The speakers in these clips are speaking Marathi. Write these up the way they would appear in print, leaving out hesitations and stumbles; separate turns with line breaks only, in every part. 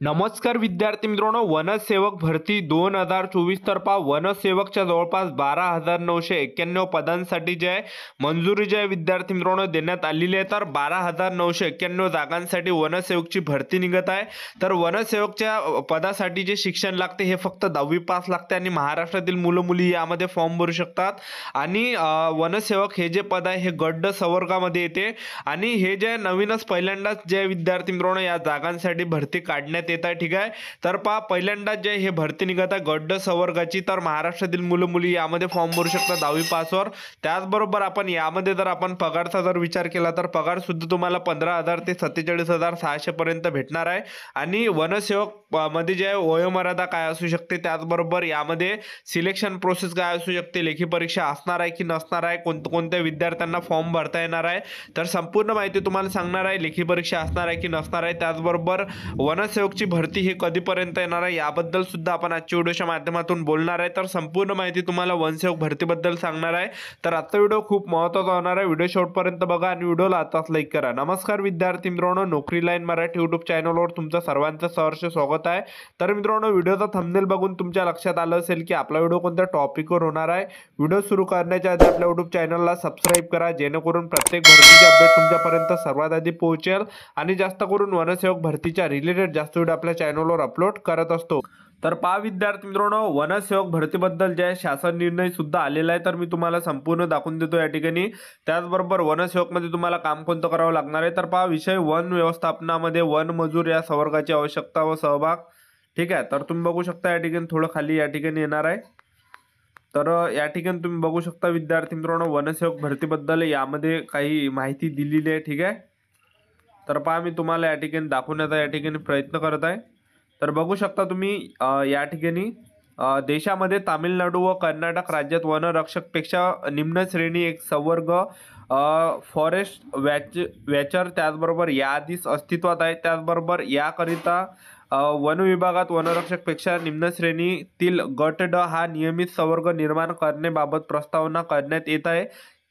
नमस्कार विद्यार्थी मित्रांनो, वनसेवक भरती 2024 तर्फा वनसेवकच्या जवळपास 12,991 पदांसाठी जे आहे मंजुरी जे आहे विद्यार्थी मित्रांनो देण्यात आलेली आहे। तर 12,991 जागांसाठी वनसेवकची भरती निघत आहे। तर वनसेवकच्या पदासाठी जे शिक्षण लागते हे फक्त 10वी पास लागते आणि महाराष्ट्रातील मुलं मुली यामध्ये फॉर्म भरू शकतात। आणि वनसेवक हे जे पद आहे हे गट संवर्गामध्ये येते आणि हे जे नवीनच पहिल्यांदाच जे विद्यार्थी मित्रांनो या जागांसाठी भरती काढण्यात येत आहे। ठीक आहे, तर पहा पहिल्यांदा जे हे भरती निघत आहे गट संवर्गाची, तर महाराष्ट्रातील मुलं मुली यामध्ये फॉर्म भरू शकतात 10वी पासवर। त्याचबरोबर आपण यामध्ये जर आपण पगारचा जर विचार केला तर पगार सुद्धा तुम्हाला 15,000 ते 47,600 पर्यंत भेटणार आहे। आणि वनसेवक मध्ये जे वयोमर्यादा काय असू शकते, त्याचबरोबर यामध्ये सिलेक्शन प्रोसेस काय असू शकते, लेखी परीक्षा असणार आहे की नसणार आहे, कोणत्या विद्यार्थ्यांना फॉर्म भरता येणार आहे, तर संपूर्ण माहिती तुम्हाला सांगणार आहे। लेखी परीक्षा असणार आहे की नसणार आहे, त्याचबरोबर वनसेवकची भरती ही कधीपर्यंत येणार आहे याबद्दल सुद्धा आपण आजच्या व्हिडिओच्या माध्यमातून बोलणार आहे। तर संपूर्ण माहिती तुम्हाला वनसेवक भरतीबद्दल सांगणार आहे। तर आजचा व्हिडिओ खूप महत्त्वाचा होणार आहे, व्हिडिओ शेवटपर्यंत बघा आणि व्हिडिओला आताच लाईक करा। नमस्कार विद्यार्थी मित्रांनो, नोकरी लाईन मराठी यूट्यूब चॅनलवर तुमचं सर्वांचं सहर्ष स्वागत आहे। तर मित्रांनो, व्हिडिओचा थंबनेल बघून तुमच्या लक्षात आलं असेल की आपला व्हिडिओ कोणत्या टॉपिकवर होणार आहे। व्हिडिओ सुरू करण्याच्या आधी आपल्या यूट्यूब चॅनलला सबस्क्राईब करा, जेणेकरून प्रत्येक भरतीचे अपडेट तुमच्यापर्यंत सर्वात आधी पोहोचेल आणि जास्त करून वनसेवक भरतीच्या रिलेटेड जास्त व्हिडिओ आपल्या चॅनलवर अपलोड करत असतो। तर पहा विद्यार्थी मित्रांनो, वनसेवक भरतीबद्दल जे शासन निर्णय सुद्धा आलेला आहे, तर मी तुम्हाला संपूर्ण दाखवून देतो या ठिकाणी। त्याचबरोबर वनसेवकमध्ये तुम्हाला काम कोणतं करावं लागणार आहे, तर पहा विषय वन व्यवस्थापनामध्ये वन मजूर या संवर्गाची आवश्यकता व सहभाग। ठीक आहे, तर तुम्ही बघू शकता या ठिकाणी थोडं खाली या ठिकाणी येणार आहे। तर या ठिकाणी तुम्ही बघू शकता विद्यार्थी मित्रांनो, वनसेवक भरतीबद्दल यामध्ये काही माहिती दिलेली आहे। ठीक आहे, तर पहा मी तुम्हाला या ठिकाणी दाखवण्याचा या ठिकाणी प्रयत्न करत आहे। तर बघू शकता तुम्ही या ठिकाणी देशामध्ये तामिळनाडू व कर्नाटक राज्यात वनरक्षकपेक्षा निम्न श्रेणी एक संवर्ग फॉरेस्ट वॅचर त्याचबरोबर याआधीच अस्तित्वात आहे। त्याचबरोबर याकरिता वन विभागात वनरक्षकपेक्षा निम्न श्रेणीतील गट ड हा नियमित संवर्ग निर्माण करण्याबाबत प्रस्तावना करण्यात येत आहे।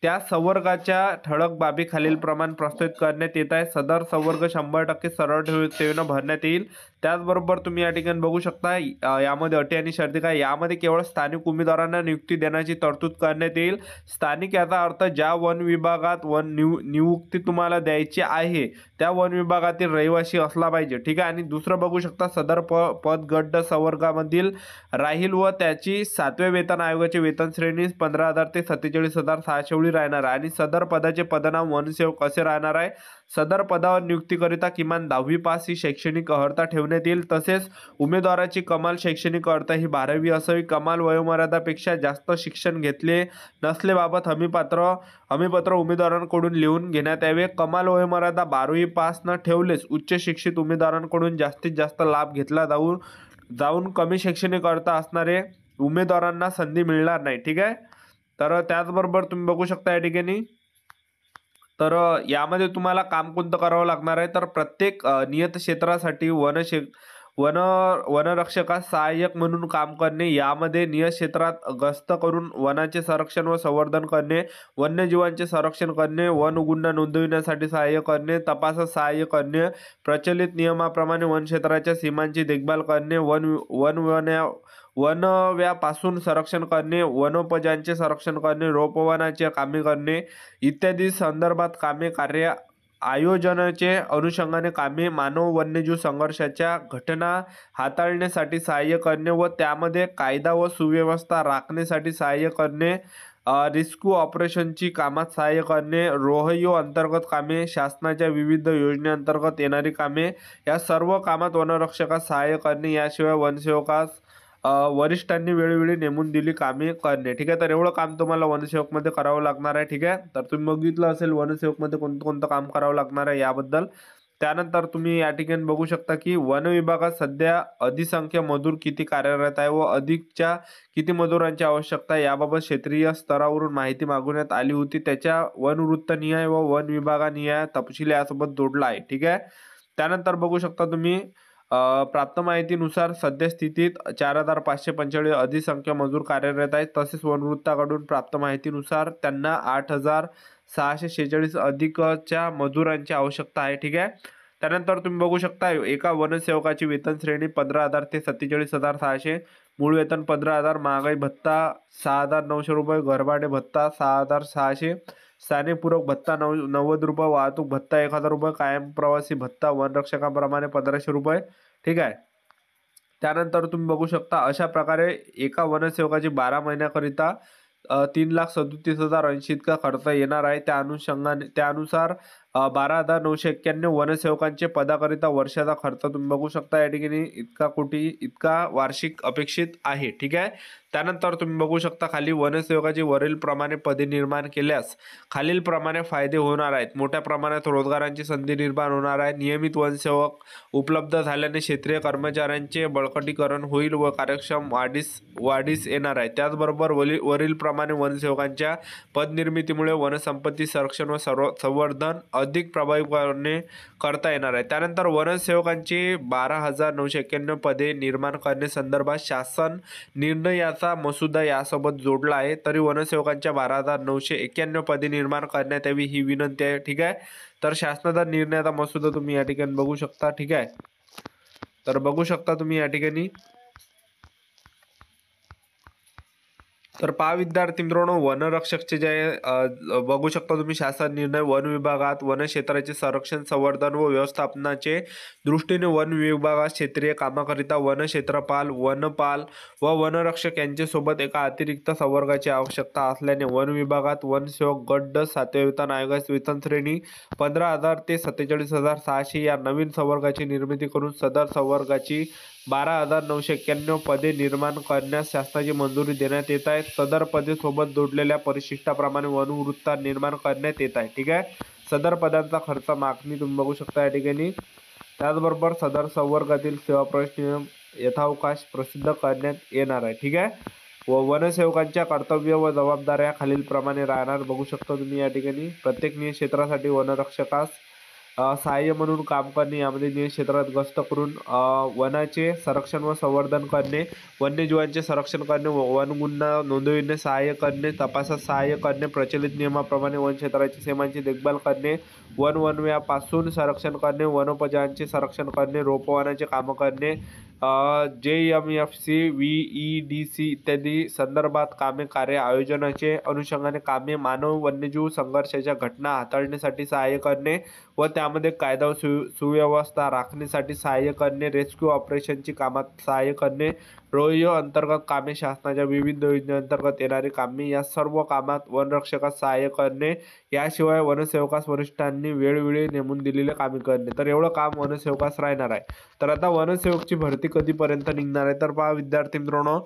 त्या संवर्गाच्या ठळक बाबी खालीलप्रमाणे प्रस्तुत करण्यात येत आहे। सदर संवर्ग 100% सरळ सेवेनं भरण्यात येईल। त्याचबरोबर तुम्ही या ठिकाणी बघू शकता यामध्ये अटी आणि शर्ती काय, यामध्ये केवळ स्थानिक उमेदवारांना नियुक्ती देण्याची तरतूद करण्यात येईल। स्थानिक याचा अर्थ ज्या वन विभागात नियुक्ती तुम्हाला द्यायची आहे त्या वन विभागातील रहिवासी असला पाहिजे। ठीक आहे, आणि दुसरं बघू शकता सदर पद गट संवर्गामधील राहील व त्याची 7व्या वेतन आयोगाची वेतन श्रेणी 15,000 ते 47,600 एवढी राहणार आहे। आणि सदर पदाचे पदनाम वनसेवक असे राहणार आहे। सदर पदावर नियुक्तीकरिता किमान 10वी पास ही शैक्षणिक अर्हता ठेवण्यात येईल। तसेच उमेदवाराची कमाल शैक्षणिक अर्हता ही 12वी असावी। कमाल वयोमर्यादापेक्षा जास्त शिक्षण घेतले नसलेबाबत हमीपत्र उमेदवारांकडून लिहून घेण्यात यावे। कमाल वयोमर्यादा 12वी पास न ठेवलेस उच्च शिक्षित उमेदवारांकडून जास्तीत जास्त लाभ घेतला जाऊन कमी शैक्षणिक अर्हता असणारे उमेदवारांना संधी मिळणार नाही। ठीक आहे, तर त्याचबरोबर तुम्ही बघू शकता या ठिकाणी, तर यामध्ये तुम्हाला काम कोणतं करावं लागणार आहे, तर प्रत्येक नियत क्षेत्रासाठी वनरक्षकास सहाय्यक म्हणून काम करणे, यामध्ये नियत क्षेत्रात गस्त करून वनाचे संरक्षण व संवर्धन करणे, वन्यजीवांचे संरक्षण करणे, वनगुंड नोंदविण्यासाठी सहाय्य करणे, तपासास सहाय्य करणे, प्रचलित नियमाप्रमाणे वनक्षेत्राच्या सीमांची देखभाल करणे, वनव्यापासून संरक्षण करणे, वनोपजांचे संरक्षण करणे, रोपवनाचे कामे करणे इत्यादी संदर्भात कामे, कार्य आयोजनाचे अनुषंगाने कामे, मानव वन्यजीव संघर्षाच्या घटना हाताळण्यासाठी सहाय्य करणे व त्यामध्ये कायदा व सुव्यवस्था राखण्यासाठी सहाय्य करणे, रिस्क्यू ऑपरेशनची कामात सहाय्य करणे, रोहयो अंतर्गत कामे, शासनाच्या विविध योजनेअंतर्गत येणारी कामे, या सर्व कामात वनरक्षकास सहाय्य करणे। याशिवाय वनसेवकास वरिष्ठांनी वेळोवेळी नेमून दिली कामे करणे। ठीक आहे, तर एवढं काम तुम्हाला वनसेवकमध्ये करावं लागणार आहे। ठीक आहे, तर तुम्ही बघितलं असेल वनसेवकमध्ये कोणतं काम करावं लागणार आहे याबद्दल। त्यानंतर तुम्ही या ठिकाणी बघू शकता की वन विभागात सध्या अधिसंख्य मजूर किती कार्यरत आहे व अधिकच्या किती मजुरांची आवश्यकता आहे याबाबत क्षेत्रीय स्तरावरून माहिती मागवण्यात आली होती। त्याच्या वनवृत्तनिहाय व वन विभागानिहाय तपशील यासोबत जोडला आहे। ठीक आहे, त्यानंतर बघू शकता तुम्ही प्राप्त माहितीनुसार सध्या स्थितीत 4,545 अधिसंख्य मजूर कार्यरत आहेत। तसेच वनवृत्ताकडून प्राप्त माहितीनुसार त्यांना 8,646 अधिकच्या मजुरांची आवश्यकता आहे। ठीक आहे, त्यानंतर तुम्ही बघू शकता एका वनसेवकाची वेतन श्रेणी 15,000 ते 47,600, मूळ वेतन 15,000, महागाई भत्ता 6,900 रुपये, घरभाडे भत्ता 6,600, स्थानिकपूरक भत्ता 90 रुपये, वाहतूक भत्ता 1,000 रुपये, कायम प्रवासी भत्ता वनरक्षकांप्रमाणे 1,500 रुपये. ठीक आहे. त्यानंतर तुम्ही बघू शकता अशा प्रकारे एका वनसेवकाची 12 महिन्याकरिता 3,37,080 इतका खर्च येणार आहे. त्यानुसार 12,991 वनसेवकांचे पदाकरिता वर्षाचा खर्च तुम्ही बघू शकता या ठिकाणी इतका वार्षिक अपेक्षित आहे. ठीक आहे. त्यानंतर तुम्ही बघू शकता खाली वनसेवकाची वरील प्रमाणे पदे निर्माण केल्यास खालील प्रमाणे फायदे होणार आहेत. मोठ्या प्रमाणात रोजगारांची संधी निर्माण होणार आहे. नियमित वनसेवक उपलब्ध झाल्याने क्षेत्रीय कर्मचाऱ्यांचे बळकटीकरण होईल व कार्यक्षम वाढीस येणार आहे. त्याचबरोबर वरील प्रमाणे वनसेवकांच्या पदनिर्मितीमुळे वनसंपत्ती संरक्षण व संवर्धन अधिक प्रभावीपणे करता येणार आहे. त्यानंतर वनसेवकांची 12,991 पदे निर्माण करण्यासंदर्भात शासन निर्णयाचा मसुदा यासोबत जोडला आहे. तरी वनसेवकांच्या 12,991 पदे निर्माण करण्यात यावी ही विनंती आहे. ठीक आहे. तर शासनाचा निर्णयाचा मसुदा तुम्ही या ठिकाणी बघू शकता. ठीक आहे. तर बघू शकता तुम्ही या ठिकाणी. तर पहा विद्यार्थी मित्रांनो, वनरक्षकचे जे बघू शकता तुम्ही शासन निर्णय वन विभागात वनक्षेत्राचे संरक्षण संवर्धन व व्यवस्थापनाचे दृष्टीने वन विभागात क्षेत्रीय कामाकरिता वनक्षेत्रपाल वनपाल व वनरक्षक यांच्यासोबत एका अतिरिक्त संवर्गाची आवश्यकता असल्याने वन विभागात वनसेवक गट 7व्या वेतन आयोगास वेतन श्रेणी 15,000 ते 47,600 या नवीन संवर्गाची निर्मिती करून सदर संवर्गाची 12,991 पदे निर्माण करण्यास शासनाची मंजुरी देण्यात येत आहे. सदर पदे सोबत जोडलेल्या परिशिष्टाप्रमाणे वनवृत्ता निर्माण करण्यात येत आहे. ठीक आहे. सदर पदांचा खर्च मागणी तुम्ही बघू शकता या ठिकाणी. त्याचबरोबर सदर संवर्गातील सेवा प्रवेश नियम यथावकाश प्रसिद्ध करण्यात येणार आहे. ठीक आहे. व वनसेवकांच्या कर्तव्य व जबाबदाऱ्या खालील प्रमाणे राहणार बघू शकता तुम्ही या ठिकाणी. प्रत्येक नियम क्षेत्रासाठी वनरक्षकास सहाय्य म्हणून काम करणे, यामध्ये नियम क्षेत्रात गस्त करून वनाचे संरक्षण व संवर्धन करणे, वन्यजीवांचे संरक्षण करणे, वनगुन्हा नोंदविणे सहाय्य करणे, तपासात सहाय्य करणे, प्रचलित नियमाप्रमाणे वन क्षेत्राची सीमांची देखभाल करणे, वनव्यापासून संरक्षण करणे, वनोपजांचे संरक्षण करणे, रोपवनाचे कामं करणे, JMFC VEDC इत्यादी संदर्भात कामे कार्य आयोजनाचे अनुषंगाने कामे, मानव वन्यजीव संघर्षाच्या घटना हाताळण्यासाठी सहाय्य करणे व त्यामध्ये कायदा व सुव्यवस्था राखण्यासाठी सहाय्य करणे, रेस्क्यू ऑपरेशनची कामात सहाय्य करणे, रोय अंतर्गत कामे, शासनाच्या विविध योजनेअंतर्गत येणारी कामे या सर्व कामात वनरक्षकास सहाय्य करणे. याशिवाय वनसेवकास वरिष्ठांनी वेळोवेळी नेमून दिलेले कामे करणे. तर एवढं काम वनसेवकास राहणार आहे. तर आता वनसेवकची भरती कधीपर्यंत निघणार आहे तर पहा विद्यार्थी मित्रांनो,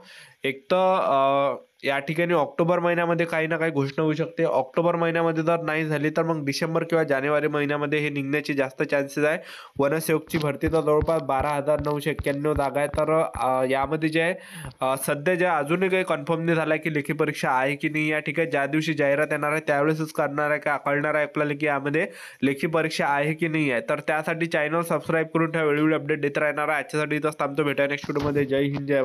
एक तर या ठिकाणी ऑक्टोबर महिन्यामध्ये काही ना काही घोषणा होऊ शकते. ऑक्टोबर महिन्यामध्ये जर नाही झाली तर मग डिसेंबर किंवा जानेवारी महिन्यामध्ये हे निघण्याचे जास्त चान्सेस आहे. वनसेवकची भरती तर जवळपास 12,991 जागा आहे. तर यामध्ये जे आहे सध्या जे अजूनही काही कन्फर्म नाही झालं आहे की लेखी परीक्षा आहे की नाही. या ठिकाणी ज्या दिवशी जाहिरात येणार आहे त्यावेळेसच करणार आहे का कळणार आहे आपल्याला की यामध्ये लेखी परीक्षा आहे की नाही आहे. तर त्यासाठी चॅनल सबस्क्राईब करून ठेवा, वेळोवेळी अपडेट देत राहणार आहे. आजच्यासाठी इथंच थांबतो. भेटा नेक्स्ट व्हिडिओमध्ये. जय हिंद, जय भारत.